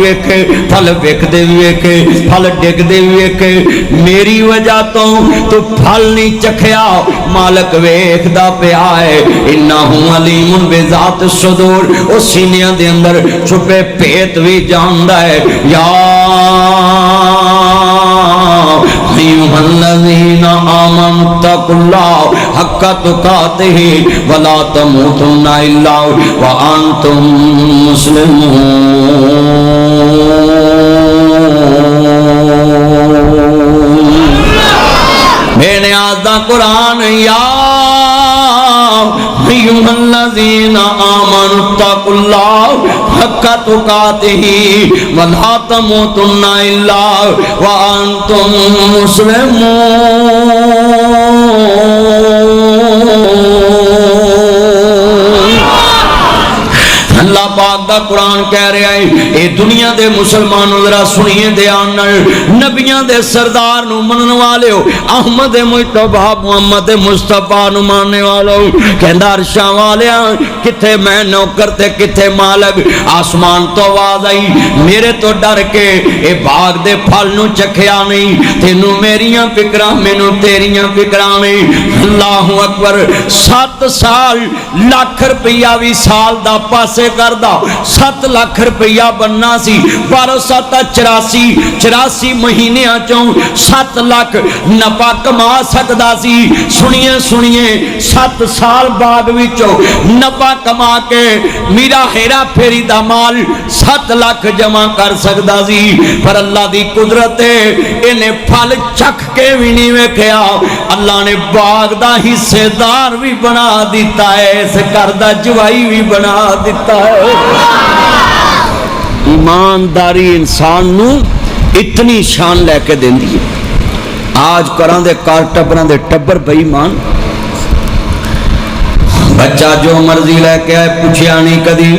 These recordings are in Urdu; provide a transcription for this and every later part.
ویکھے پھل وکدے بھی ویکھے پھل ڈگدے بھی ویکھے میری وجہ تو پھل نہیں چکھیا مالک ویکھدا پیا ہے انہو علیم بذات الصدور او سینیاں دے اندر چھپے پیت بھی جاندا ہے یا ایھا الذین آمنوا اتقوا اللہ حق تقاتہ ولا تموتن الا وانتم مسلمون بے نیاز دا قرآن یا ایھا الذین آمنوا اتقوا اللہ حق تقاتہ ولا تموتن الا وانتم مسلمون اللہ پاک دا قرآن کہہ رہا ہے اے دنیا دے مسلمانوں ذرا سنیے دھیان نال نبیاں دے سردار نو منن والے ہو احمد مجتبی محمد مصطفیٰ نو ماننے والو کہندا عرشاں والیاں کتھے میں نوکر تے کتھے مالک آسمان تو آواز آئی میرے تو ڈر کے اے باغ دے پھل نو چکھیا نہیں تینو میریاں فکراں مینوں تیریاں فکراں نہیں اللہ اکبر 7 سال لاکھ روپیہ بھی سال دا پاسے کردہ 7 لاکھ روپیہ بننا سی 84 مہینیاں چوں 7 لاکھ نفع کما سکدا سی سنیے 7 سال بعد وچوں نفع کما کے میرا ہیرا پھیری دا مال 7 لاکھ جمع کر سکدا سی پر اللہ دی قدرت انہیں پھل چکھ کے بھی نہیں ویکھیا اللہ نے باغ دا حصے دار بھی بنا دیتا ہے اس گھر دا جوائی بھی بنا دیتا ہے ایمانداری انسان نو اتنی شان لے کے دین دی آج کراں دے کار ٹبراں دے ٹبر بے ایمان بچہ جو مرضی لے کے آئے پوچھیا نہیں کدی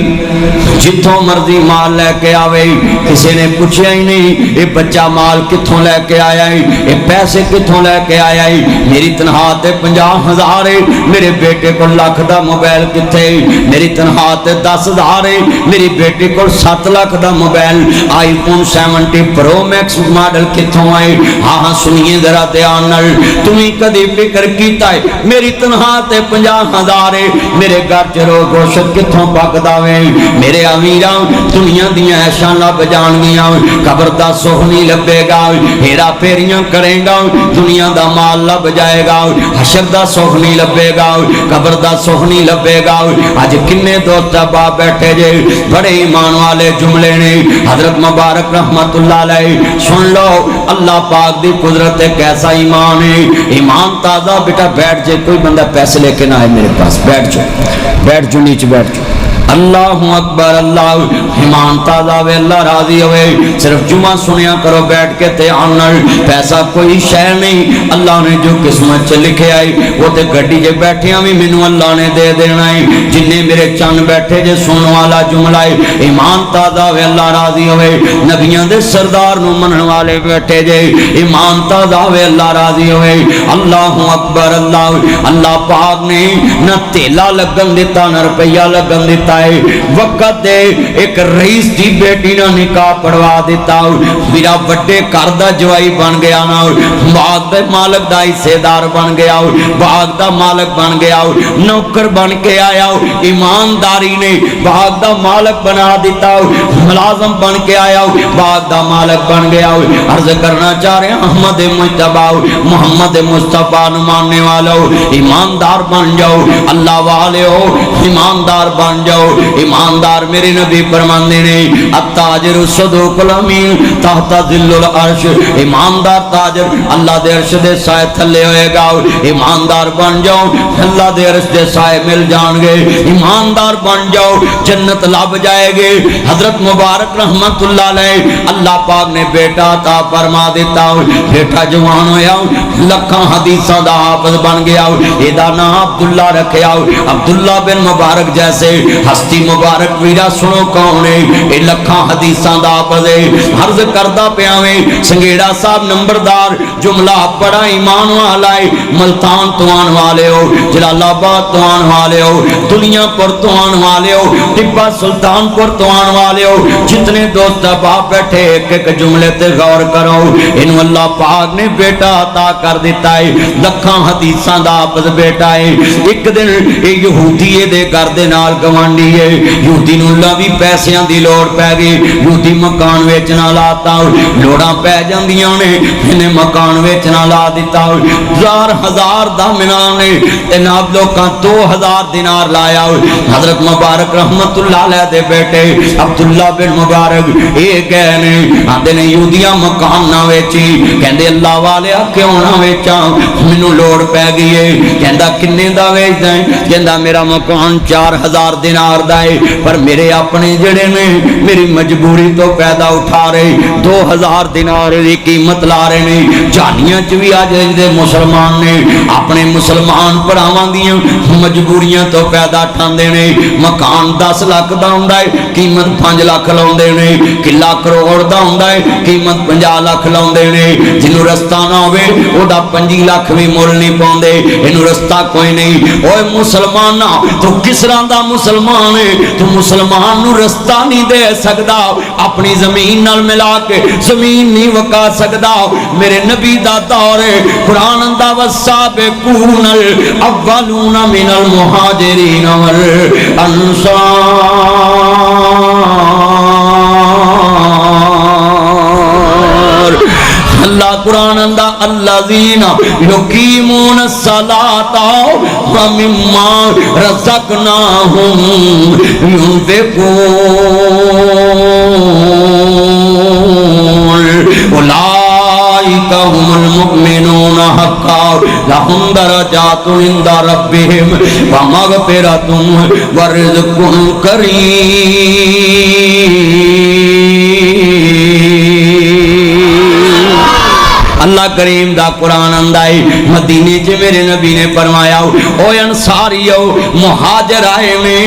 جتھوں مرضی مال لے کے آوے کسی نے پوچھیا ہی نہیں یہ بچہ مال کتھوں لے کے آیا ہے یہ پیسے کتھوں لے کے آیا ہے میری تنخواہ تے 50,000 ہے میرے بیٹے کو لاکھ دا موبائل کتھے میری تنخواہ تے 10,000 ہے میری بیٹے کو 7 لاکھ دا موبائل آئی فون 70 پرو میکس ماڈل کتھوں آئے ہاں سنیے ذرا دھیان نال تمہیں کدی فکر کیتا ہے میری تنخواہ تے 50,000 ہے میرے گھر چرو گوشت کتھوں پکدا وے میرے امیراں دنیا دیاں ایشاں لب جان گیاں قبر دا سکھ نہیں لبے گا ہیرا پھیریاں کرے گا دنیا دا مال لب جائے گا حشر دا سکھ نہیں لبے گا قبر دا سکھ نہیں لبے گا اج کنے دوست باپ بیٹھے جے بڑے ایمان والے جملے نے حضرت مبارک رحمت اللہ علیہ سن لو اللہ پاک دی قدرت کیسا ایمان ہے ایمان تازہ بیٹا بیٹھ جے کوئی بندہ پیسے لے کے نہ آئے میرے پاس بیٹھ جو نیچے بیٹھ جو اللہ اکبر اللہ ایمان تازہ ہوئے اللہ راضی ہوئے صرف جمعہ سنیا کرو بیٹھ کے تے آنر پیسہ کوئی شے نہیں اللہ نے جو قسمت چ لکھے آئی وہ تے گھڑی جے بیٹھیاں بھی مینوں اللہ نے دے دینا ہے جنہیں میرے چند بیٹھے جے سننے والا جملہ ہے ایمان تازہ ہوئے اللہ راضی ہوئے نبیاں دے سردار نو منن والے بیٹھے جے ایمان تازہ ہوئے اللہ راضی ہوئے اللہ اکبر اللہ پاک نے نہ تیلا لگن دیتا نہ روپیہ لگن دیتا وقت دے ایک رئیس دی بیٹی نہ نکاح پڑھوا دیتا میرا بڑے گھر دا جوائی بن گیا نا باغ دا مالک دا حصے دار بن گیا باغ دا مالک بن گیا نوکر بن کے آیا ایمانداری نے باغ دا مالک بنا دیتا ملازم بن کے آیا باغ دا مالک بن گیا عرض کرنا چاہ رہے ہیں احمد مجتبی محمد مصطفیٰ نو ماننے والو ایماندار بن جاؤ اللہ والے ہو ایماندار بن جاؤ ایماندار میرے نبی فرماندے نے التاجر صدوق الامین تحت ظل العرش ایماندار تاجر اللہ دے عرش دے سائے تھلے ہوئے گا ایماندار بن جاؤ اللہ دے عرش دے سائے مل جان گے ایماندار بن جاؤ جنت لب جائے گے حضرت مبارک رحمت اللہ علیہ اللہ پاک نے بیٹا عطا فرما دیتا بیٹا جوان ہویا لکھاں حدیثاں دا حافظ بن گیا ادا نام عبداللہ رکھیا عبداللہ بن مبارک جیسے ہستی مبارک ویرا سنو کون ہے اے لکھاں حدیثاں دا پدے عرض کردا پیاویں سنگیڑا صاحب نمبردار جملہ بڑا ایمان والا ہے ملتان تو آن والے ہو جلال آباد تو آن والے ہو دنیا پر تو آن والے ہو ٹپا سلطان پر تو آن والے ہو جتنے دوست باپ بیٹھے ایک ایک جملے تے غور کرو انہوں اللہ پاک نے بیٹا عطا کر دیتا ہے لکھاں حدیثاں دا پس بیٹا ہے ایک دن یہودی دے گھر نال گوانڈی ہے یہودی نو اللہ بھی پیسیاں دی لوڑ پہ گئی یہودی مکان ویچنا لاتا لوڑاں پہ جاندیاں نے انہیں مکان ویچنا لا دیتا ہزار دامنان نے اناب لوکاں 2000 دینار لایا حضرت مبارک رحمت اللہ علیہ دے بیٹے عبداللہ بن مبارک ایک گئے نے آدھے نے یہودیاں مکان نہ ویچی کہندے اللہ والے کیوں نہ ویچا منو لوڑ پہ گئی ہے کہندہ کنے دا ویچ دائیں کہندہ میرا مکان 4000 دینار دائے پر میرے اپنے جڑے نے میری مجبوری تو پیدا اٹھا رہے 2000 دینار دی قیمت لا رہے نے جانیاں چوی آج دے مسلمان نے اپنے مسلمان پڑھاوان دیاں مجبوریاں تو پیدا ٹھان دے نے مکان 10 لاکھ دا ہوندا ہے قیمت 5 لاکھ لاؤں دے نے کلا کروڑ دا ہوندا ہے قیمت 50 لاکھ لاؤں دے نے جنہوں رستہ نہ ہوئے او دا 5 لاکھ بھی مول نہیں پاؤں دے انہوں رستہ کوئی نہیں اوے مسلمان تو کس رہاں مسلمان ہے تو مسلمان نو رستہ نہیں دے سکدا اپنی زمین نال ملا کے زمین نہیں وکا سکدا میرے نبی دا دور ہے قرآن دا والسابقون الاولون من المہاجرین والانصار اللہ قرآن اندہ الذین یقیمون الصلاۃ ومما رزقناہم ينفقون اولئک هم المؤمنون حقا لهم درجات عند ربهم ومغفرۃ ورزق کریم اللہ کریم دا قرآن اندائی مدینے چے میرے نبی نے فرمایا او انصاریو مہاجر آئے میں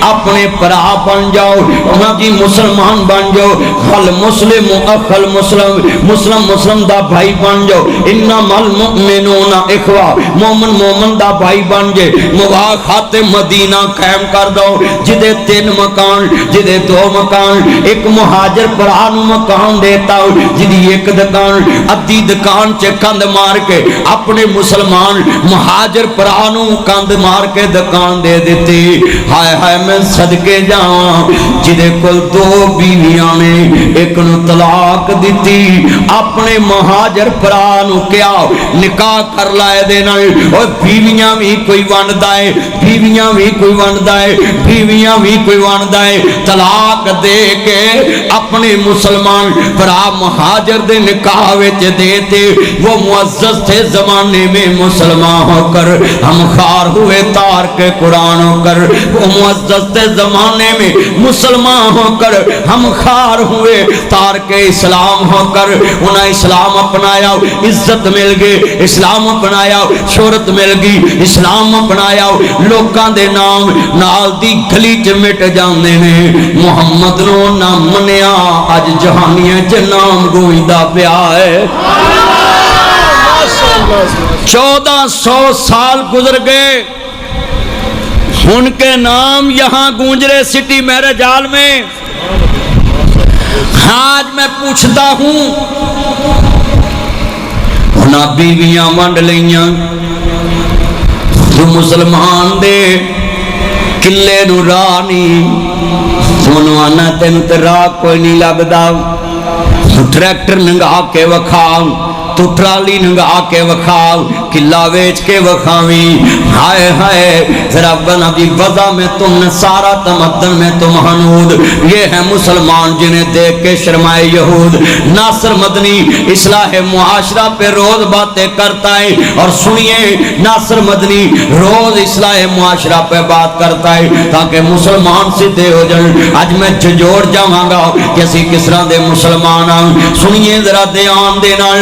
اپنے پرا بن جاؤ انہاں کی مسلمان بن جاؤ خل مسلم اخل مسلم مسلم مسلم دا بھائی بن جاؤ انما المؤمنون اخوہ مومن مومن دا بھائی بن جے مواخات مدینہ قائم کر دو جدے 3 مکان جدے 2 مکان ایک مہاجر پرانو مکان دیتا جدی ایک دکان ادھی دکان چے کند مار کے اپنے مسلمان مہاجر پرانو کند مار کے دکان دے دیتی ہائے ہائے میں صدقے جاؤں جدے کل 2 بیویاں نے ایک نو طلاق دیتی اپنے مہاجر پرانو کیا نکاح کر لائے دینا اور بیویاں بھی کوئی واندائے بیویاں بھی کوئی واندائے بیویاں بھی کوئی واندائے طلاق دے کے اپنے مسلمان پرا مہاجر دے نکاح وچ دیتے وہ معزز تھے زمانے میں مسلمان ہو کر ہم خار ہوئے تار کے قرآن ہو کر وہ معزز تھے زمانے میں مسلمان ہو کر ہم خار ہوئے تار کے اسلام ہو کر انہیں اسلام اپنایا عزت مل گئی اسلام اپنایا شہرت مل گئی اسلام اپنایا لوکاں دے نام نال دی گلی چ مٹ جاندے نے محمد نو نہ منیا اج جہانیاں چ نام گوئیدا پیا ہے 1400 سال گزر گئے ان کے نام یہاں گونج رہے سٹی میرے جال میں آج میں پوچھتا ہوں انہاں بیویاں ونڈ لیاں تو مسلمان دے کلے نو رانی سونو آنا تین تے راہ کوئی نہیں لگدا ٹریکٹر ننگا کے وکھاؤ تو ٹرالی ننگا کے وکھاؤ کلا ویچ کے وکھاویں ہائے ہائے ذرا بنا بھی وضع میں تم نے سارا تمدن میں تم حنود یہ ہے مسلمان جنہیں دیکھ کے شرمائے یہود ناصر مدنی اصلاح معاشرہ پہ روز باتیں کرتا ہے اور سنیے ناصر مدنی روز اصلاح معاشرہ پہ بات کرتا ہے تاکہ مسلمان سدھے ہو جائیں آج میں جھجوڑ جاؤں گا کسی کس طرح دے مسلمان سنیے ذرا دھیان دینا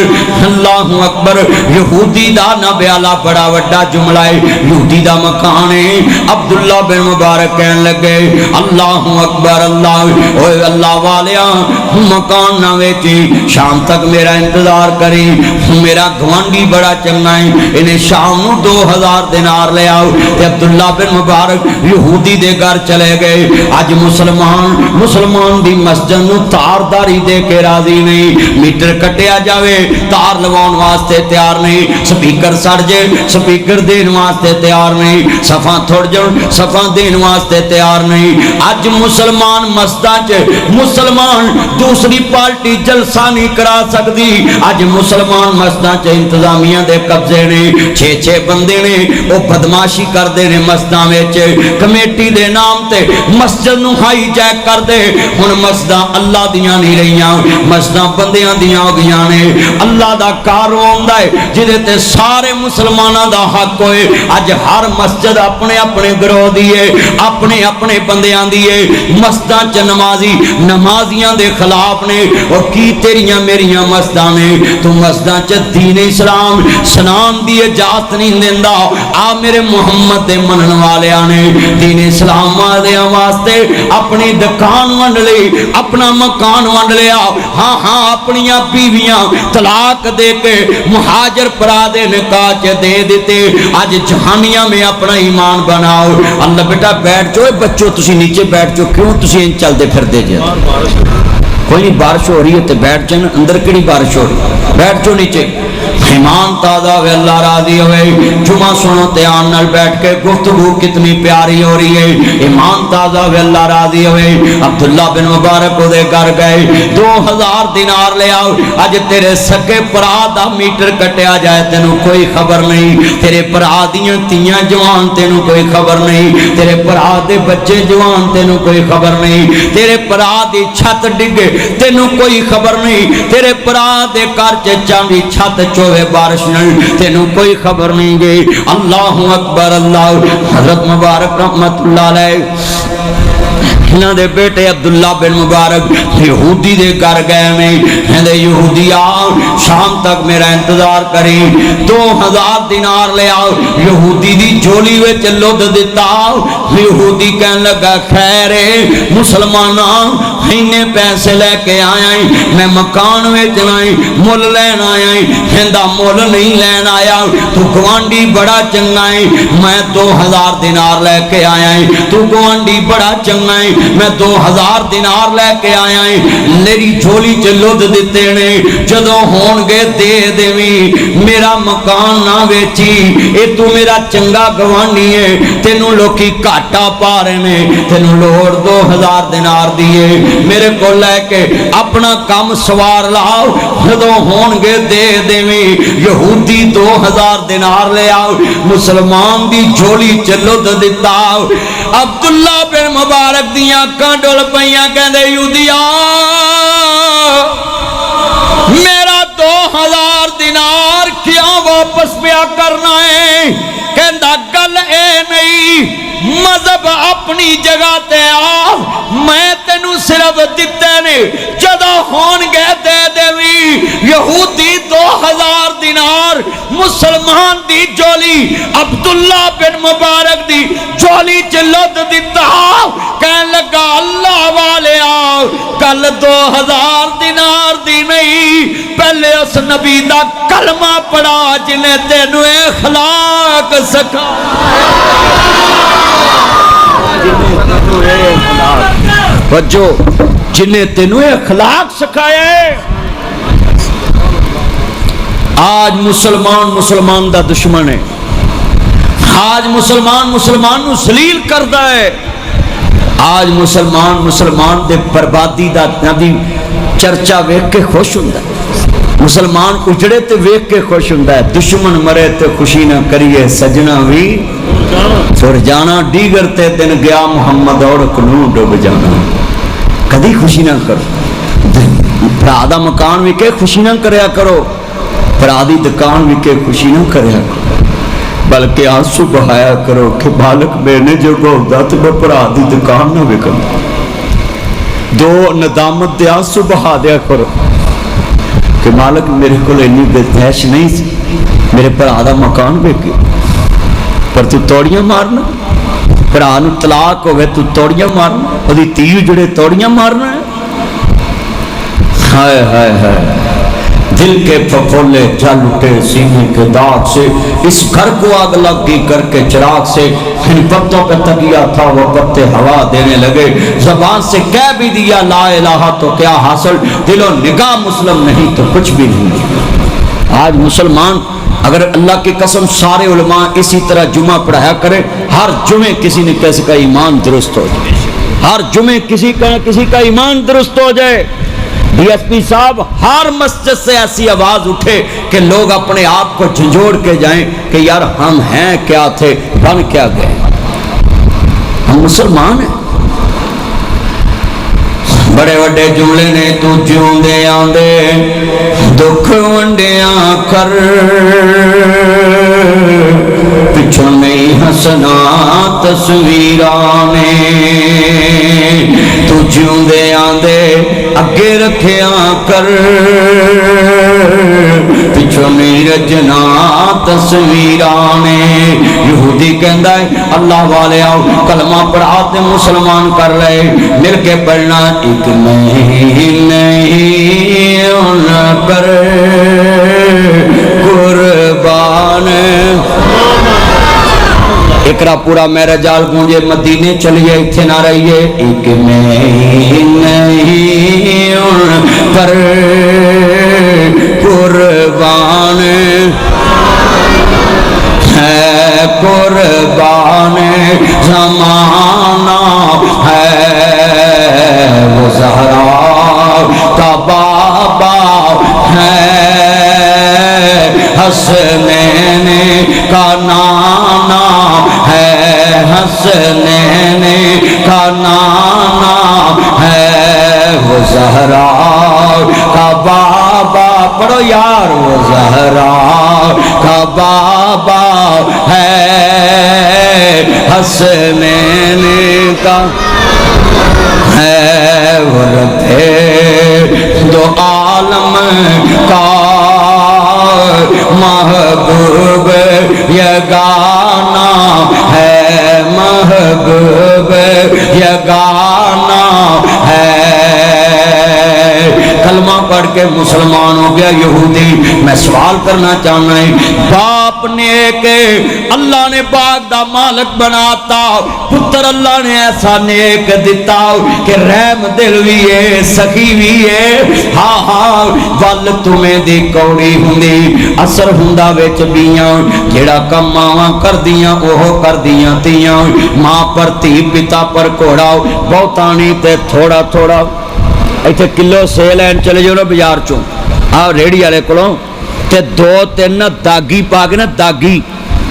اللہ اکبر یہودی دا نہ بیالا بڑا وڈا جملہ ہے یہودی دا مکان ہے عبداللہ بن مبارک کہن لگے اللہ اکبر اللہ اوے اللہ والیا مکان نہ ویچی شام تک میرا انتظار کری میرا گوانڈی بڑا چنگا ہے انہیں شام نو 2000 دینار لے آؤ تے عبداللہ بن مبارک یہودی دے گھر چلے گئے آج مسلمان دی مسجد نو تارداری دے کے راضی نہیں میٹر کٹیا جاوے تار لگاؤن واسطے تیار نہیں سپیکر سڑ جے سپیکر دین واسطے تیار نہیں صفاں تھوڑ جن صفاں دین واسطے تیار نہیں آج مسلمان مسجد مسلمان دوسری پارٹی جلسہ نہیں کرا سکتی آج مسلمان مسجد انتظامیہ دے قبضے نے 6 بندے نے وہ بدماشی کر دے نے مسجداں وچ کمیٹی دے نام تے مسجد نو ہائی جیک کر دے ہن مسجداں اللہ دیاں نہیں رہیاں مسجداں بندیاں دیاں ہو گئیاں نے اللہ دا کار ہوندا ہے جدے تے سارے مسلماناں دا حق ہوئے اج ہر مسجد اپنے اپنے گروہ دیے اپنے اپنے بندیاں دیے مسجداں چ نمازیاں دے خلاف نے اور کی تیریاں میریاں مسجداں نے تو مسجداں چ دین اسلام سنان دی اجازت نہیں دیندا آ میرے محمد دے منن والیاں نے دین اسلام والےاں واسطے اپنی دکان ونڈ لئی اپنا مکان ونڈ لیا ہاں ہاں اپنیاں بیویاں طلاق دے کے مہاجر پرا دے نکاح چ دے دیتے آج جہانیاں میں اپنا ایمان بناؤ اللہ بیٹا بیٹھ جو بچوں تسی نیچے بیٹھ جو کیوں تسی ان چل دے پھر دے جائے کوئی نہیں بارش ہو رہی ہے تو بیٹھ جائیں اندر کیڑی بارش ہو رہی بیٹھ جو نیچے ایمان تازہ ہوئے اللہ راضی ہوئے جمعہ سنو تیان نال بیٹھ کے گفتگو کتنی پیاری ہو رہی ہے ایمان تازہ ہوئے اللہ راضی ہوئے عبداللہ بن مبارک کو دے کر گئے 2000 دینار لے آؤ آج تیرے سکے پرا دا میٹر کٹیا جائے تینوں کوئی خبر نہیں تیرے پرا دیاں تیاں جوان تینوں کوئی خبر نہیں تیرے پرا دے بچے جوان تینوں کوئی خبر نہیں تیرے پرا دی چھت ڈگے تینوں کوئی خبر نہیں تیرے پرا دے کار چاندی چھت چوہے بارش نہیں تینوں کوئی خبر نہیں گئی اللہ اکبر اللہ حضرت مبارک رحمت اللہ علیہ انہاں دے بیٹے عبداللہ بن مبارک یہودی دے گھر گئے میں ہندے یہودی آؤ شام تک میرا انتظار کری 2000 دینار لے آؤ یہودی دی جولی وے چلو دیتا یہودی کہن لگا خیر مسلمانہ ہینے پیسے لے کے آئیں میں مکان میں چلائیں مل لین آئیں ہندہ مل نہیں لین آیا تو گوانڈی بڑا چنگائیں میں 2000 دینار لے کے آئیں تو گوانڈی بڑا چنگائیں میں 2000 دینار لے کے آئیں میری جھولی چلو دیتے نے جدوں ہون گے دے دیویں میرا مکان نہ ویچی اے تو میرا چنگا گوانڈی ہے تینوں لوکی کاٹا پا رہے نے تینوں لوڑ 2000 دینار دیے میرے کو لے کے اپنا کام سوار لاؤ جدوں ہون گے دے دیویں یہودی 2000 دینار لے آؤ مسلمان دی جھولی چلو دیتا عبداللہ بن مبارک دیاں کانڈول پہیاں کہندے یہودیاں میرا 2000 دینار کیا واپس پیا کرنا ہے کہندہ گل اے نہیں مذہب اپنی جگہ تے آ میں تینوں صرف دیتے نے جدہ ہون گے دے دیوی یہودی 2000 دینار مسلمان دی جولی عبداللہ بن مبارک دی جولی چلت دیتا کہن لگا اللہ والے آؤ کل 2000 دینار دی نہیں پہلے اس نبی دا کلمہ پڑھا جنہیں تینوں اخلاق سکھا بچو جنہیں تینوں اخلاق سکھائے آج مسلمان دا دشمن ہے آج مسلمان نو ذلیل کردا ہے آج مسلمان دے بربادی دا نبی چرچا ویکھ کے خوش ہوندا ہے مسلمان اجڑے تے ویکھ کے خوش ہوندا ہے دشمن مرے تے خوشی نہ کریے سجنا وی سر جانا دیگر تے دن گیا محمد اور کنوں ڈوب جانا کدی خوشی نہ کرو بھرا دا مکان بھی کہ خوشی نہ کریا کرو بھرا دی دکان بھی کہ خوشی نہ کریا کرو بلکہ آنسو بہایا کرو کہ بالک میں نے جو گودا تو میں بھرا دی دکان نہ بکن دو ندامت دے آنسو بہا دیا کرو کہ مالک میرے کو اینی گنجائش نہیں سی، میرے بھرا دا مکان ویکے پر تو توڑیاں مارنا، بھرا نو طلاق ہوئے تو توڑیاں مارنا، وہ تیر جڑے توڑیاں مارنا ہے۔ ہائے ہائے ہائے، دل کے پھپھولے جل اٹھے سینے کے داغ سے، اس گھر کو آگ لگ گئی کر کے چراغ سے، ان پتوں پہ تکیا تھا وہ پتے ہوا دینے لگے، زبان سے کہہ بھی دیا لا الہ تو کیا حاصل، دل و نگاہ مسلم نہیں تو کچھ بھی نہیں۔ آج مسلمان اگر اللہ کی قسم سارے علماء اسی طرح جمعہ پڑھایا کرے، ہر جمعے کسی نہ کسی کا ایمان درست ہو جائے، ہر جمعے کسی کا ایمان درست ہو جائے۔ ڈی ایس پی صاحب ہر مسجد سے ایسی آواز اٹھے کہ لوگ اپنے آپ کو جھنجھوڑ کے جائیں کہ یار ہم ہیں کیا تھے، بن کیا گئے، ہم مسلمان ہیں۔ بڑے بڑے جملے نے تو جیوندے آندے دکھ ونڈیاں کر، پچھوں نہیں ہسنا تصویران تو جیوندے آندے اگے رکھیا کر، پچھوں نہیں رجنا تصویران۔ یہودی کہندا ہے اللہ والے آؤ کلمہ پڑھاتے مسلمان کر رہے، مل کے پڑھنا ایک نہیں ان پر قربان۔ اقرا پورا میرا جال گونجے مدینے چلیے اتھے نہ رہیے، ایک نہیں ان پر قربان ہے، قربان زمانہ ہے وہ زہرا کا بابا ہے، حسنین کا نانا ہے، حسنین کا نانا ہے وہ زہرا کا بابا، پڑھو یار وہ زہرا کا بابا ہے، حسنین کا ہے وہ ربے دو عالم کا محبوب یگانا ہے، محبوب یگانا ہے۔ کلمہ پڑھ کے مسلمان ہو گیا یہودی۔ میں سوال کرنا چاہنا ہے، باپ نیک اللہ نے باغ دا مالک بناتا، پتر اللہ نے ایسا نیک دیتا کہ رحم دل بھی ہے، سخی بھی ہے، ہاں ہاں ول تمہیں دی کوڑی ہوندی، اثر ہوندا وچ بیاں، جیڑا کم ماواں کردیاں اوہ کردیاں تیاں، ماں پر تھی پتا پر کوڑا، بہتانی تے تھوڑا تھوڑا۔ ایتھے کلو سیل این چلے جو نا بازار چوں آ ریڑی والے کولوں تے دو تین داگی پا کے نا داگی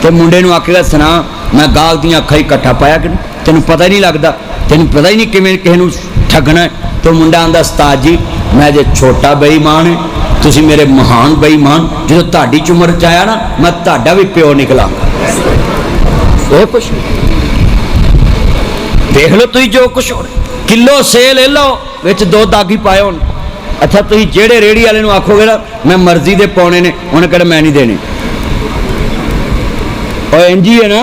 تے منڈے نو آکھے گا سنا میں گاہ دیاں اکھاں اکٹھا پایا کہ تینوں پتہ ہی نہیں لگدا، تینوں پتہ ہی نہیں کیویں کسے نوں ٹھگنا ہے۔ تو منڈا آندا استاد جی میں جے چھوٹا بے ایمان ہے تسی میرے مہان بے ایمان، جدوں تہاڈی عمر چ آیا نا میں تہاڈا بھی پیو نکلا اے کچھ دیکھ لو تسی جو کچھ ہو کلو سیل لے لو وچ دو داگی پائے ہون۔ اچھا تسی جیڑے ریڑی والے نوں آکھو گے نا میں مرضی دے پاؤنے نے، انہیں کہنا میں نہیں دینے، اور انجی ہے نا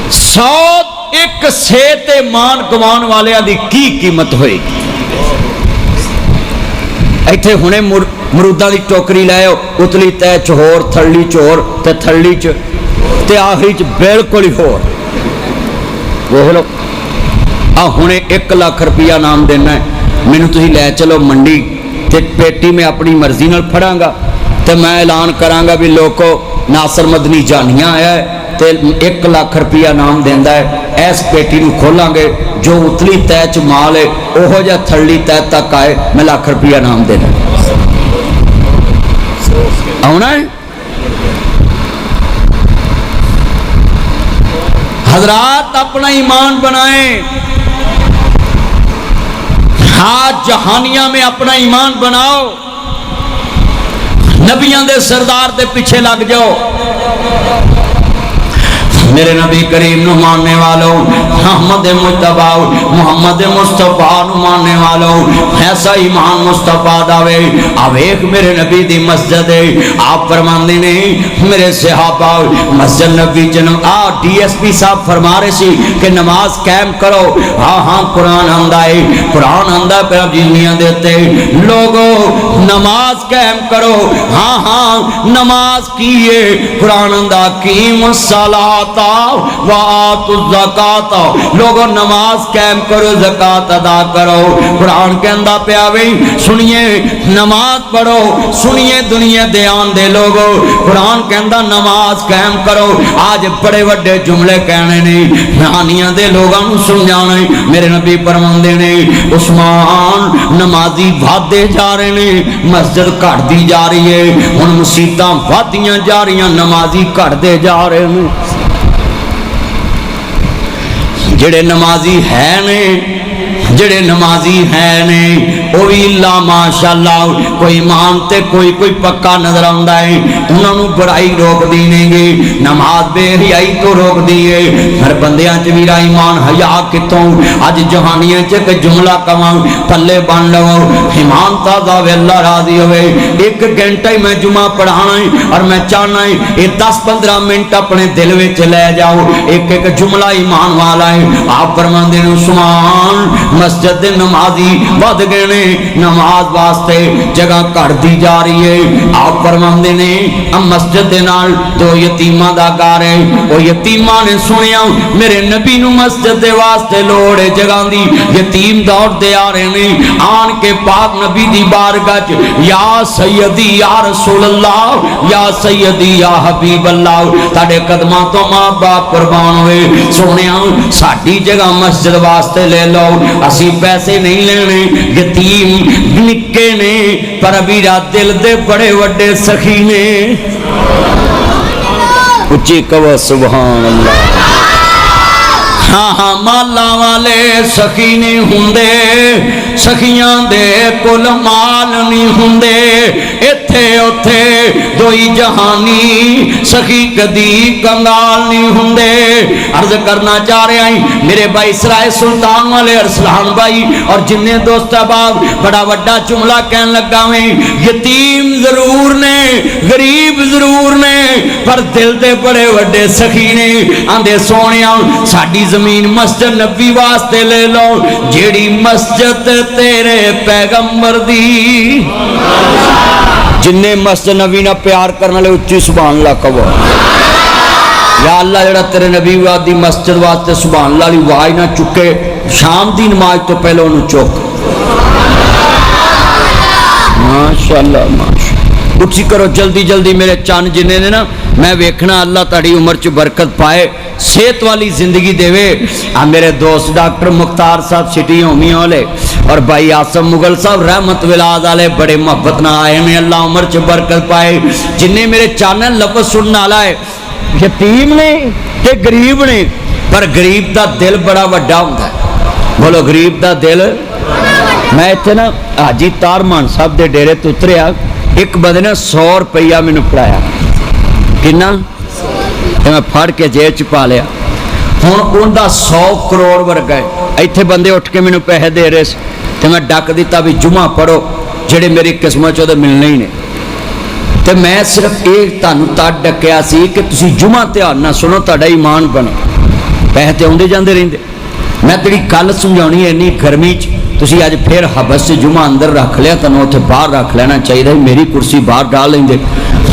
101 سے تے مان گوان والے دی کی قیمت ہوئے گی۔ ایتھے ہونے مروداں دی ٹوکری لے آؤ، اتلی تے چہور تھڑلی چور تے تھڑلی چ تے آخری چ بالکل ہی ہور وہ لو ہونے 1 لاکھ روپیہ نام دینا ہے، مینوں تسی لے چلو منڈی تے پیٹی میں اپنی مرضی نال پھڑاں گا تے میں اعلان کراں گا بھی لوکو ناصر مدنی جانیاں آیا ہے تے 1 لاکھ روپیہ نام دیندا ہے، ایس پیٹی نو کھولاں گے جو اتلی تہ چ مال ہے اوہو جا تھڑلی تہ تک آئے میں لاکھ روپیہ نام دینا آنا ہے۔ حضرات اپنا ایمان بنائیں، ہاں جہانیہ میں اپنا ایمان بناؤ، نبیان دے سردار دے پیچھے لگ جاؤ، میرے نبی کریم نو ماننے والوں محمد مجتبی محمد مصطفیٰ نو ماننے والوں ایسا ایمان مصطفیٰ داوے آویک میرے نبی دی مسجد ہے آپ فرماندے نے میرے صحابہ مسجد نبی جنم ڈی ایس پی صاحب فرما رہے سی کہ نماز قائم کرو ہاں قرآن آندا ہے قرآن آندا پہ جنیاں دیتے لوگوں نماز قائم کرو ہاں نماز کیے قرآن آندا قیم الصلاۃ وآتوا الزکاۃ لوگوں نماز قائم کرو زکات ادا کرو قرآن کے اندر پہ آوے سنیے نماز پڑھو سنیے دنیا دیان دے لوگوں قرآن کے اندر نماز قائم کرو آج بڑے وڈے جملے کہنے نہیں نہانیاں دے لوگاں سمجھانے میرے نبی فرماندے نے عثمان نمازی وعدے جا رہے نے مسجد گھٹ دی جا رہی ہے ہن مسجداں وعدیاں جا رہی ہیں نمازی گھٹ دے جا رہے ہیں جڑے نمازی ہے نے جڑے نمازی ہے نے وہ بھی اللہ ماشاءاللہ کوئی ایمان تے کوئی پکا نظر آندا ہے انہاں نو برائی روک دینے گے نماز بے حیائی تو روک دیے ہر بندیاں چ میرا ایمان حیا کتوں اج جہانیاں چ کہ جملہ کواں پلے بن لو ایمان تازہ وے اللہ راضی ہوئے ایک گھنٹہ ہی میں جمعہ پڑھانا ہے اور میں چاہنا ہے یہ 10-15 منٹ اپنے دل وچ لے جاؤ ایک جملہ ایمان والا ہے آپ فرماندے نے عثمان مسجد نمازی ود گئے نے نماز واسطے جگہ گھٹ دی جا رہی ہے آپ فرماندے نے مسجد دے نال دو یتیماں دا گھر ہے وہ یتیماں نے سنیا میرے نبی نو مسجد دے واسطے لوڑ ہے جگہ دی یتیم دوڑ دے آ رہے نے آن کے پاک نبی دی بارگاہ چ یا سیدی یا رسول اللہ یا سیدی یا حبیب اللہ تاڑے قدماں تو ماں باپ قربان ہوئے سونیا ساڈی جگہ مسجد واسطے لے لو اسی پیسے نہیں لینے یتیم نکے نے پر ابھی رات دل دے بڑے وڈے سخی نے اچھی کہو سبحان اللہ ہاں مالا والے سخی نہیں ہوندے سخیاں دے کل مال نہیں ہوندے ایتھے اوتھے دوئی جہانی سخی کدی کنگال نہیں ہوندے عرض کرنا چاہ رہے ہیں میرے بھائی اسرائیل سلطان والے ارسلان بھائی اور جنہیں دوست احباب بڑا وڈا جملہ کہن لگا میں یتیم ضرور نے غریب ضرور نے پر دل دے بڑے وڈے سخی نے آندے سونیاں ساڈی زمین مسجد نبی واسطے لے لو جیڑی مسجد تیرے پیغمبر دی جنہیں مسجد نبی نہ پیار کرنا لے اچھی سبحان اللہ کہو یا اللہ جڑا تیرے نبی وادی مسجد واسطے سبحان اللہ لی وائی نہ چکے شام دی نماز تو پہلے انہوں چوک ماشاءاللہ ماشاءاللہ اٹھی کرو جلدی جلدی میرے چاند جنہیں نے نا میں ویکھنا اللہ تاڑی عمر چ برکت پائے صحت والی زندگی دے وے میرے دوست ڈاکٹر مختار صاحب سٹی ہومی والے اور بھائی آسم مغل صاحب رحمت ولاد والے بڑے محبت نہ آئے میں اللہ عمر چ برکت پائے جنہیں میرے چینل لفظ سننا والا ہے یتیم نے کہ غریب نے پر غریب دا دل بڑا وڈا ہوندا ہے بولو غریب دا دل میں اتنے نا حاجی تارمان صاحب دے ڈیرے تو اتریا ایک بندے نے 100 روپیہ مینوں پڑھایا کنا میں پھڑ کے جیب چ پا لیا ہوں ان کا 100 کروڑ ورگا ہے ایتھے بندے اٹھ کے مینوں پیسے دے رہے تو میں ڈک دیتا بھی جمعہ پڑھو جڑے میری قسمت چ ملنے ہی نے تو میں صرف ایک تانوں تد ڈکیا سی کہ تسی جمعہ دھیان نہ سنو تہاڈا ایمان بنے پیسے تے آندے جاندے رہندے میں تیری گل سمجھاؤنی ہے اینی گرمی چ تسی اج پھر حبس سے جمعہ اندر رکھ لیا تنوں اتنے باہر رکھ لینا چاہیے میری کرسی باہر ڈال لیں دے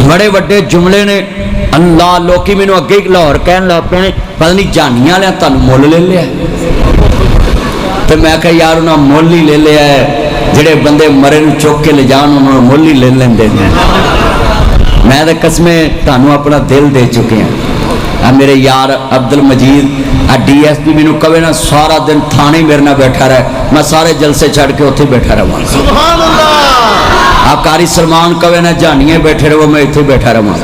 بڑے وڈے جملے نے اللہ لوکی مینوں اگے لاہور کہن لگ پے پتہ نہیں جانیاں لیا تانوں مول لے لیا تو میں کہا یار انہاں مول ہی لے لیا ہے جڑے بندے مرے نوں چوک کے لے جان انہاں مول ہی لے لیندے نے میں تے قسمیں تانوں اپنا دل دے چکے ہیں میرے یار Abdul Majeed D S P مینوں کہے نا سارا دن تھانے میرے نہ بیٹھا رہے میں سارے جلسے چھڑ کے اتنے بیٹھا رہا سبحان اللہ آپ قاری سلمان کہے نا جانیاں بیٹھے رہو میں اتنے بیٹھا رہا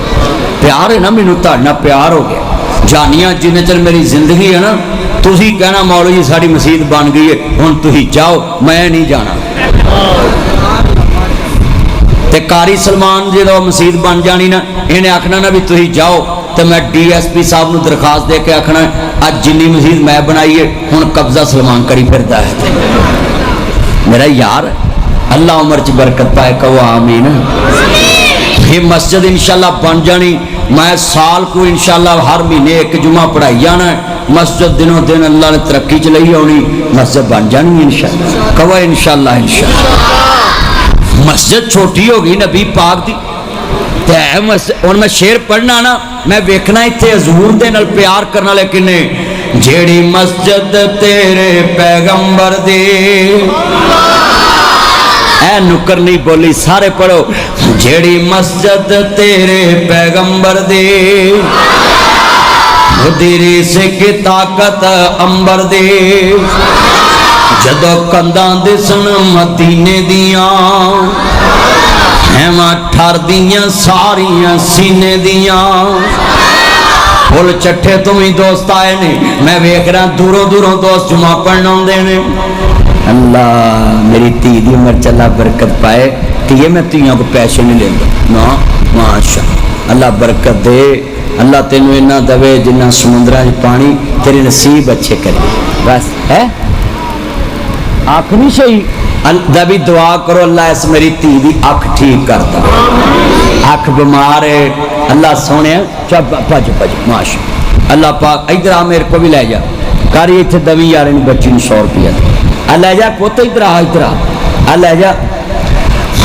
پیار ہے نا مینوں تہاڈا پیار ہو گیا جانیاں جن چل میری زندگی ہے نا تسی کہنا مولوی جی ساری مسجد بن گئی ہے ہن تسی جاؤ میں نہیں جانا تے قاری سلمان جدوں مسجد بن جانی نا انہیں آکھنا نا بھی تسی جاؤ تو میں DSP صاحب نو درخواست دے کے آکھنا آج جنی مزید میں بنائیے ہن قبضہ سلمان کری پھردا ہے میرا یار اللہ عمر چ برکت پائے کہو آمین یہ مسجد انشاءاللہ بن جانی میں سال کو انشاءاللہ ہر مہینے ایک جمعہ پڑھائی جانا ہے مسجد دنوں دن اللہ نے ترقی چلائی ہونی مسجد بن جانی انشاءاللہ کہو انشاءاللہ انشاءاللہ مسجد چھوٹی ہوگی نبی پاک دی اور میں شعر پڑھنا نا میں ویکھنا اتنے حضور دے نال پیار کرنا لیکن جیڑی مسجد تیرے پیغمبر دے اے نکر نہیں بولی سارے پڑھو جیڑی مسجد تیرے پیغمبر دے خدیری سے کی طاقت امبر دے جدو کندان دسن مدینے دیاں ہیمہ ٹھار دیاں ساریاں سینے دیاں پھول چٹھے تمہیں دوست آئے نے میں ویکھ رہا دوروں دوروں دوست جمعہ پڑھنا ہوں دینے اللہ میری تی دی عمر چلا برکت پائے کہ یہ میں تیوں کو پیسے نہیں لیں گا نا ماشاء اللہ برکت دے اللہ تینوں انہا دوے جنہا سمندرہ پانی تیرے نصیب اچھے کرے بس ہے آنکھ نہیں شئی دبی دعا کرو اللہ اس میری تی دی آنکھ ٹھیک کرتا آنکھ بمار ہے اللہ سونے چب پج ماشاء اللہ پاک ادھر آ میرے کو بھی لے جا کاری اتھے دوی یارے نے بچی نے 100 روپیہ اللہ جا پوتا ادھر اللہ جا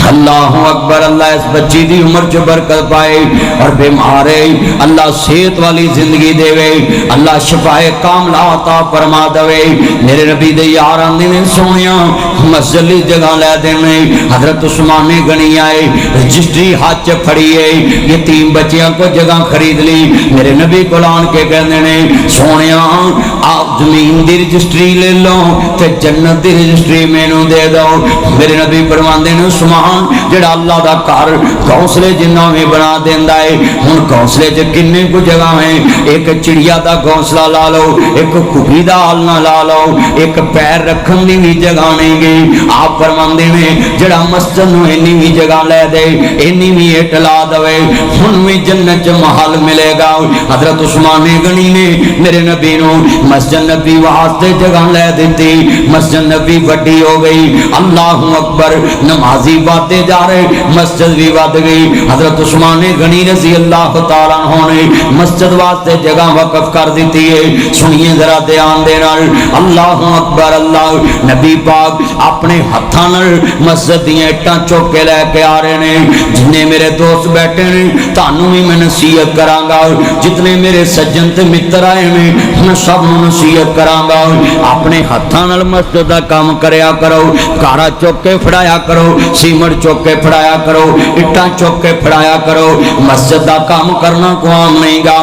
اللہ اکبر اللہ اس بچی دی عمر جو برکت پائے اور بیمارے اللہ صحت والی زندگی دے وے اللہ شفائے کاملہ عطا فرما دے میرے نبی دے یاران نے سونیا مسجدی جگہ لے دینے حضرت عثمان غنی آئے رجسٹری ہاتھ پھڑیے یتیم بچیاں کو جگہ خرید لی میرے نبی قرآن کے کہنے نے سونیا آپ زمین دی رجسٹری لے لو تے جنت دی رجسٹری میں نو دے دو میرے نبی فرماندے نے عثمان جڑا اللہ دا کار گھونسلے جنہ میں بنا دیندہ ہے ہن گھونسلے جو کنے کو جگہ ہیں ایک چڑیا دا گھونسلہ لا لو ایک کبھی دا حالنا لا لو ایک پیر رکھن دی بھی جگہ نہیں گئی آپ فرماندے میں جڑا مسجد نو انہی بھی جگہ لے دے انہی بھی اٹلا دوے ہن میں جنت محل ملے گا حضرت عثمان غنی نے میرے نبی نو مسجد نبی واسطے جگہ لے دیتی مسجد نبی وڈی ہو گئی اللہ اکبر نمازی بات جا رہے مسجد بھی وعد گئی حضرت عثمان غنی رضی اللہ تعالیٰ عنہ نے مسجد واسطے جگہ وقف کر دیتی ہے سنیے ذرا دھیان دینا اللہ اکبر اللہ نبی پاک اپنے ہتھاں نال مسجد دیاں اٹاں چوک کے لے کے آ رہے ہیں جتنے میرے دوست بیٹھے ہیں تانوں بھی میں نصیحت کراں گا جتنے میرے سجن تے متر آئے ہیں میں سب نوں نصیحت کراں گا اپنے ہتھاں نال مسجد دا کام کریا کرو کارا چوک کے پھڑایا کرو سیمٹ چوکے پھڑایا کرو اٹھاں چوکے پھڑایا کرو مسجد دا کام کرنا کو عام نہیں گا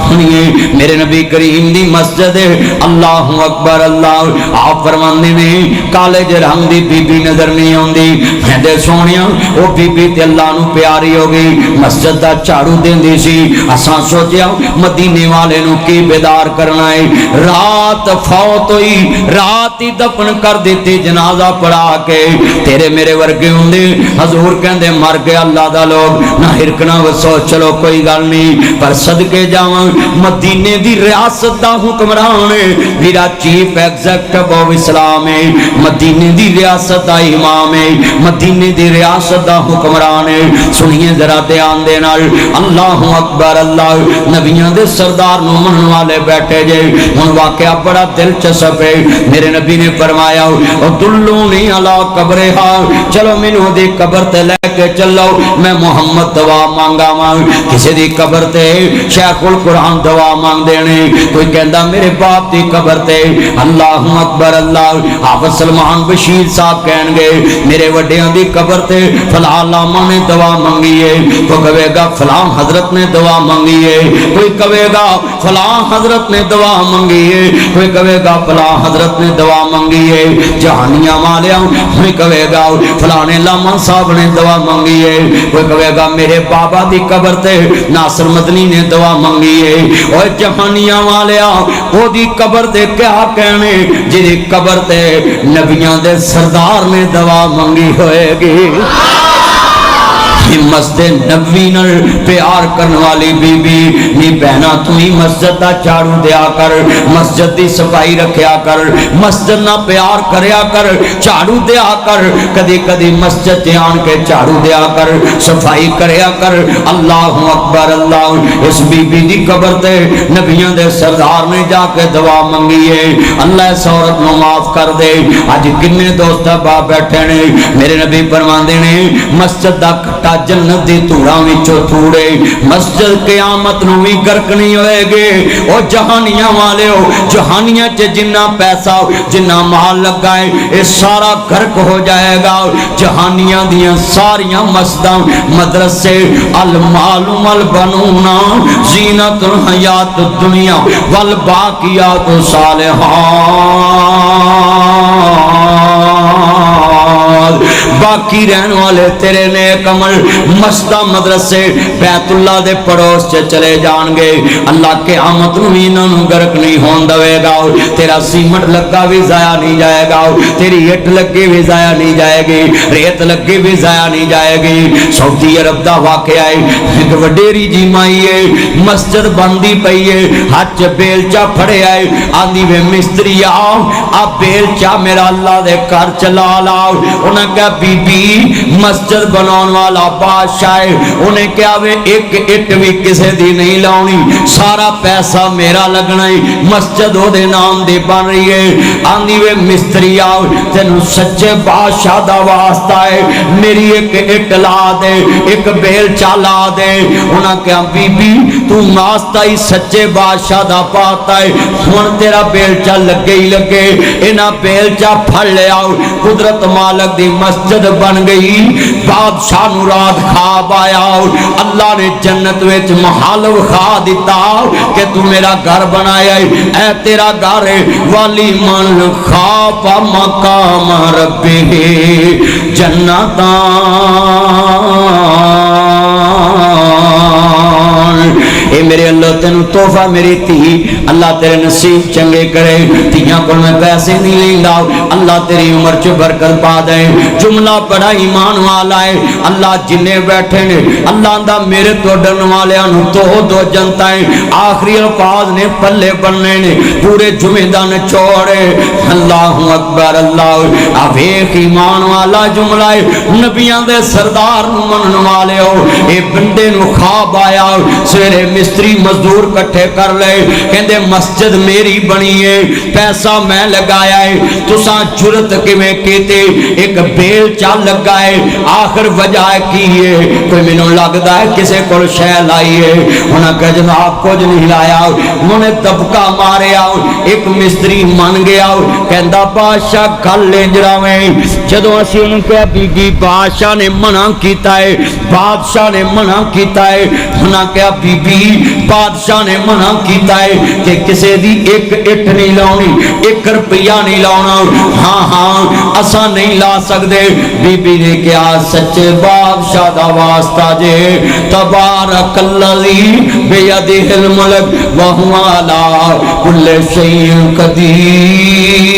سنیے میرے نبی کریم دی مسجد اللہ اکبر اللہ آپ فرماندے نے کالج رنگ دی بی بی نظر نہیں ہوندی میں دے سونیا او بی بی تے اللہ نو پیاری ہو گئی مسجد دا جھاڑو دیندی سی اساں سوچیا مدینے والے نو کی بیدار کرنا ہے رات فوت ہوئی رات ہی دفن کر دیتی جنازہ پڑھا کے تیرے میرے ورگے ہوندے حضور کہندے مر گیا اللہ دا لوگ نہ ہرکنا وسو چلو کوئی گل نہیں پر صدقے جاواں مدینے دی ریاست دا حکمران میرا چیف ایگزیکٹو آف اسلام ہے مدینے دی ریاست دا امام ہے مدینے دی ریاست دا حکمران ہے سنیے ذرا دھیان دے نال اللہ اکبر اللہ نبیوں دے سردار نو منن والے بیٹھے جے ہن واقعہ بڑا دلچسپ ہے میرے نبی نے فرمایا او دلونی علی قبرہا چلو مینوں دی قبر تے لے کے چلو میں محمد دعا مانگا مانگ کسی دی قبر تے شیخ القرآن دعا مانگ دینے کوئی کہندا میرے باپ دی قبر تے اللہ اکبر اللہ حافظ سلمان بشیر صاحب کہن گے میرے وڈیاں دی قبر تے فلاں علامہ نے دعا مانگی ہے کوئی کہے گا فلاں حضرت نے دعا مانگی ہے کوئی کہے گا فلاں حضرت نے دعا مانگی ہے کوئی کہے گا فلاں حضرت نے دعا مانگی ہے جہانیاں والیاں کوئی کہے گا فلاں علامہ صاحب نے دعا مانگی ہے کوئی کہے گا میرے بابا دی قبر تے ناصر مدنی نے دعا مانگی ہے اور جہانیاں والیا وہ دی قبر تے کیا کہنے جی قبر تے نبیاں دے سردار نے دعا مانگی ہوئے گی مسجد نبوی نال پیار کرنے والی بی بی نی بہنا تو ہی مسجد دا جھاڑو دیا کر مسجد دی صفائی رکھیا کر مسجد نہ پیار کریا کر جھاڑو دیا کر کدی کدی مسجد تے آن کے جھاڑو دیا کر صفائی کریا کر اللہ اکبر اللہ اس بی بی دی قبر تے نبیوں دے سردار نے جا کے دعا منگی ہے اللہ اس عورت نو معاف کر دے اج کنے دوست باپ بیٹھے نے میرے نبی فرماندے نے مسجد دا کٹا جنت دی دھوڑاں وچوں تھوڑے مسجد قیامت نو وی گرک نہیں ہوئے گے او جہانیاں والے ہو جہانیاں چ جنہ پیسہ جنہ مال لگائے اے سارا گرک ہو جائے گا جہانیاں دیاں ساریاں مسجداں مدرسے المال والبنون زینت الحیات الدنیا والباقیات الصالحات باقی رہن والے تیرے نیک عمل مسجد مدرسے بیت اللہ دے پڑوس سے چلے جان گے اللہ قیامت نو انہاں نو گرک نہیں ہون دے گا تیرا سیمنٹ لگا بھی ضائع نہیں جائے گا تیری اٹ لگی بھی ضائع نہیں جائے گی ریت لگی بھی ضائع نہیں جائے گی سعودی عرب دا واقعہ ہے ایک وڈیری جی مائی ہے مسجد بندی پئی ہے ہاتھ بیلچا پھڑے آئے آندی وے مستری آؤ آپ بیلچا میرا اللہ دے کر چلا لاؤ انہیں کہا بی بی مسجد بناؤن والا بادشاہ ہے انہیں کہا وے ایک اٹ بھی کسے دی نہیں لاؤنی سارا پیسہ میرا لگنا ہے مسجد ہو دے نام دی بن رہی ہے آندی وے مستری آؤ تینو سچے بادشاہ دا واسطہ ہے میری ایک اٹ لا دے ایک بیلچا لا دے انہیں کہا بی بی تو واسطہ ہی سچے بادشاہ دا پاتا ہے ہن تیرا بیلچا لگے ہی لگے انہاں بیلچا پھڑ لے آؤ قدرت مالک دی مسجد بن گئی بادشاہ نو رات خواب آیا اللہ نے جنت وچ محل وکھا دیتا کہ تو میرا گھر بنایا ہے اے تیرا گھر ہے والی من خواب مقام ربہ جنتاں اے میرے اللہ تینو تحفہ میری تھی اللہ تیرے نصیب چنگے کرے تیاں کو میں پیسے نہیں لیندا اللہ تیری عمر چ برکت پا دے جملہ بڑا ایمان والا ہے اللہ جنے بیٹھے نے اللہ دا میرے تو ڈرن والیاں نو تو جنتا ہے آخری الفاظ نے پلے بننے نے پورے جمعے دا نچوڑے اللہ اکبر اللہ اویخ ایمان والا جملہ ہے نبیاں دے سردار نو منن والے ہو اے بندے نو خواب آیا سویرے مستری مزدور کٹھے کر لے کہندے مسجد میری بنی ہے پیسہ میں لگایا ہے تساں جرت کیویں کیتے ایک بیل چا لگائے آخر وجہ کی ہے کوئی مینوں لگدا ہے کسے کول شے لائی ہے انہاں کہ جناب کچھ نہیں لایا انہیں دبکا ماریا ایک مستری من گیا کہندا بادشاہ گل انجراویں جدوں اسی انہوں کہا بی بی بادشاہ نے منع کیتا ہے بادشاہ نے منع کیتا ہے انہاں کہا بی بی بادشاہ نے منع کیتا ہے کہ کسے دی ایک اٹ نہیں لاؤنی ایک روپیہ نہیں لاؤنا ہاں ہاں اساں نہیں لا سکدے بی بی نے کہا سچے بادشاہ دا واسطہ جے تبارک الذی بیدہ الملک وہو علی کل شیء قدیر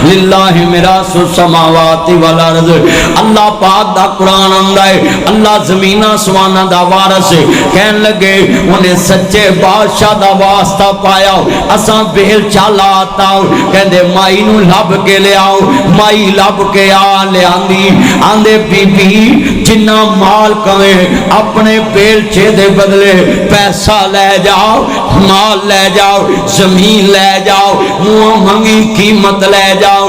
للہ میراث السماوات والارض اللہ پاک دا قرآن آندا ہے اللہ زمین آسماناں دا وارث ہے کہن لگے انہیں سچے بادشاہ دا واسطہ پایا اساں بیل چالا آتا کہندے مائی نو لب کے لے آؤ مائی لب کے آ لے آندی آندے بی بی جنہ مال کہیں اپنے بیلچے دے بدلے پیسہ لے جاؤ مال لے جاؤ زمین لے جاؤ منہ منگی قیمت لے جاؤ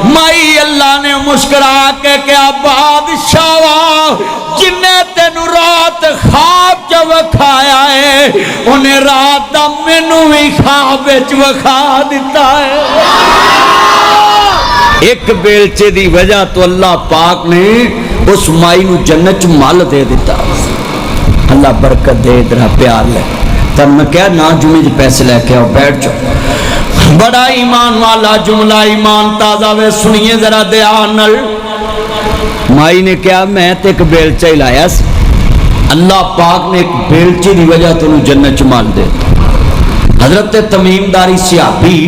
مائی اللہ نے مسکرا کے کیا بادشاہ جنہیں تینو رات خواب جو وکھایا ہے انہیں رات دا مینوں بھی خواب جو وکھا دیتا ہے ایک بیلچے دی وجہ تو اللہ پاک نے اس مائی نو جنت مال دے دیتا اللہ برکت دے ادھر پیار لے تب میں کہا نا جمعے پیسے لے کے آؤ بیٹھ جاؤ بڑا ایمان والا جملہ ایمان تازہ وے سنیے ذرا دھیان نال مائی نے کہا میں تے ایک بیلچہ ہی لایا اللہ پاک نے ایک بیلچے دی وجہ تو جنت مال دے حضرت تمیم داری صحابی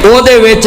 ਉਹਦੇ ਵਿੱਚ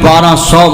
1200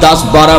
10, 12,